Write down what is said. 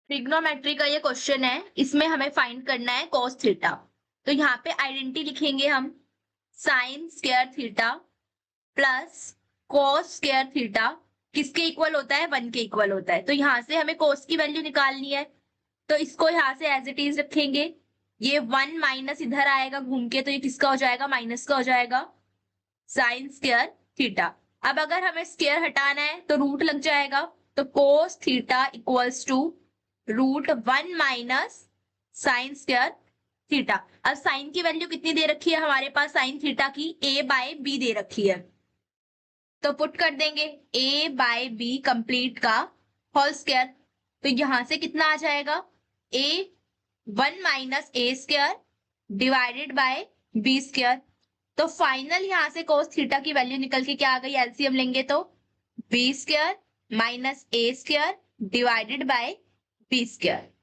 Trigonometry का ये question है, इसमें हमें फाइंड करना है cos थीटा। तो यहाँ पे आइडेंटिटी लिखेंगे हम, sin square theta plus cos square theta किसके इक्वल होता है, 1 के इक्वल होता है। तो यहाँ से हमें cos की वैल्यू निकालनी है, तो इसको यहाँ से एज इट इज रखेंगे। ये 1 माइनस इधर आएगा घूम के, तो ये किसका हो जाएगा, माइनस का हो जाएगा, sin स्क्वायर थीटा। अब अगर हमें स्क्वायर हटाना है तो रूट लग जाएगा, तो cos theta equals to √1 minus sine square theta. अब साइन की वैल्यू कितनी दे रखी है हमारे पास, साइन थीटा की a/b दे रखी है, तो पुट कर देंगे a/b कंप्लीट का होल स्क्वायर। तो यहां से कितना आ जाएगा, a 1 minus a square divided by b square. तो फाइनल यहां से cos थीटा की वैल्यू निकल के क्या आ गई, एलसीएम लेंगे तो b square minus a square divided by b square.